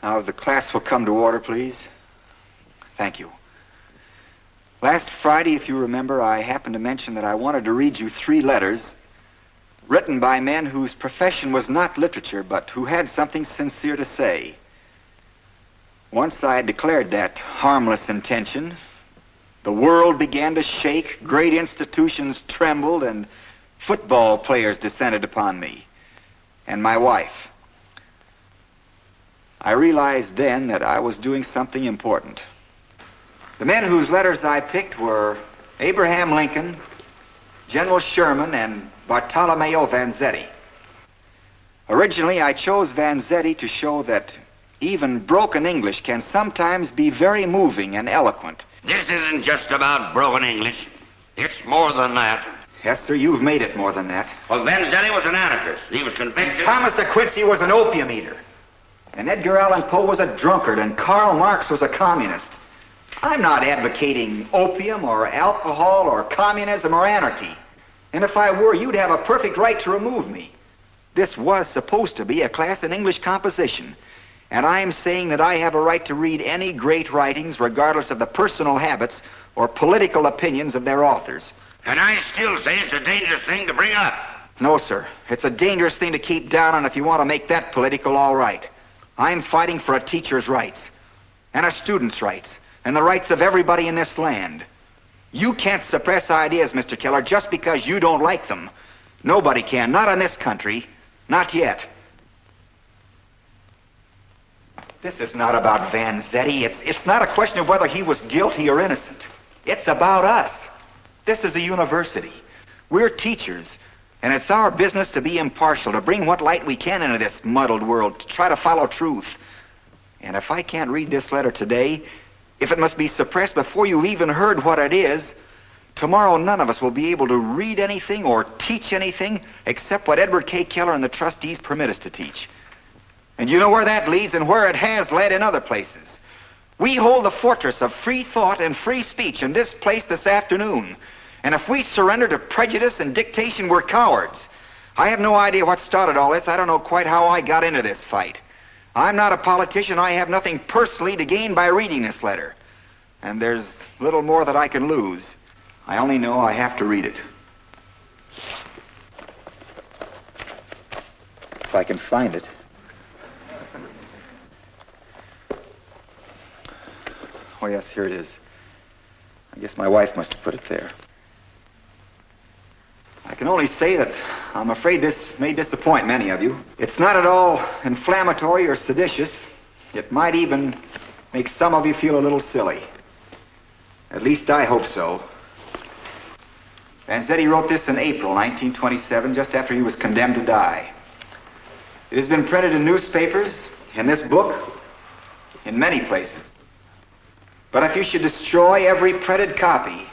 Now, the class will come to order, please. Thank you. Last Friday, if you remember, I happened to mention that I wanted to read you 3 letters written by men whose profession was not literature, but who had something sincere to say. Once I declared that harmless intention, the world began to shake, great institutions trembled, and football players descended upon me, and my wife. I realized then that I was doing something important. The men whose letters I picked were Abraham Lincoln, General Sherman, and Bartolomeo Vanzetti. Originally, I chose Vanzetti to show that even broken English can sometimes be very moving and eloquent. This isn't just about broken English. It's more than that. Yes, sir, you've made it more than that. Well, Vanzetti was an anarchist. He was convicted. Thomas de Quincey was an opium eater. And Edgar Allan Poe was a drunkard, and Karl Marx was a communist. I'm not advocating opium or alcohol or communism or anarchy. And if I were, you'd have a perfect right to remove me. This was supposed to be a class in English composition. And I'm saying that I have a right to read any great writings, regardless of the personal habits or political opinions of their authors. And I still say it's a dangerous thing to bring up. No, sir. It's a dangerous thing to keep down, and if you want to make that political, all right. I'm fighting for a teacher's rights, and a student's rights, and the rights of everybody in this land. You can't suppress ideas, Mr. Keller, just because you don't like them. Nobody can, not in this country, not yet. This is not about Vanzetti. It's not a question of whether he was guilty or innocent. It's about us. This is a university. We're teachers, and it's our business to be impartial, to bring what light we can into this muddled world, to try to follow truth. And if I can't read this letter today, if it must be suppressed before you've even heard what it is, tomorrow none of us will be able to read anything or teach anything except what Edward K. Keller and the trustees permit us to teach. And you know where that leads and where it has led in other places. We hold the fortress of free thought and free speech in this place this afternoon. And if we surrender to prejudice and dictation, we're cowards. I have no idea what started all this. I don't know quite how I got into this fight. I'm not a politician. I have nothing personally to gain by reading this letter. And there's little more that I can lose. I only know I have to read it. If I can find it. Oh, yes, here it is. I guess my wife must have put it there. I can only say that I'm afraid this may disappoint many of you. It's not at all inflammatory or seditious. It might even make some of you feel a little silly. At least I hope so. Vanzetti wrote this in April 1927, just after he was condemned to die. It has been printed in newspapers, in this book, in many places. But if you should destroy every printed copy,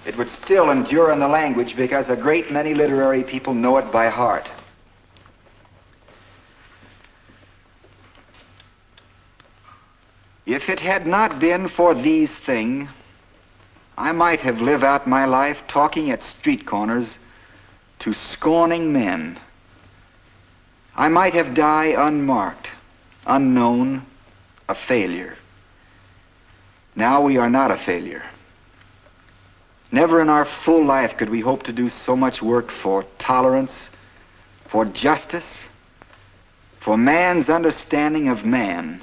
it would still endure in the language because a great many literary people know it by heart. If it had not been for these things, I might have lived out my life talking at street corners to scorning men. I might have died unmarked, unknown, a failure. Now we are not a failure. Never in our full life could we hope to do so much work for tolerance, for justice, for man's understanding of man,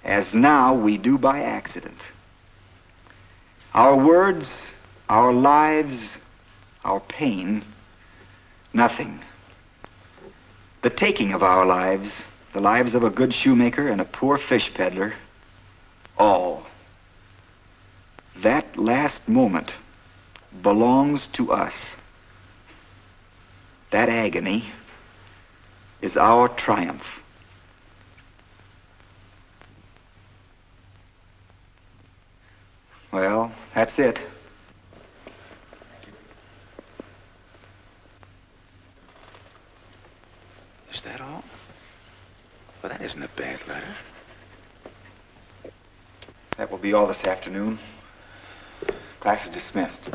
as now we do by accident. Our words, our lives, our pain, nothing. The taking of our lives, the lives of a good shoemaker and a poor fish peddler, all. That last moment belongs to us. That agony is our triumph. Well, that's it. Is that all? Well, that isn't a bad letter. That will be all this afternoon. Class is dismissed.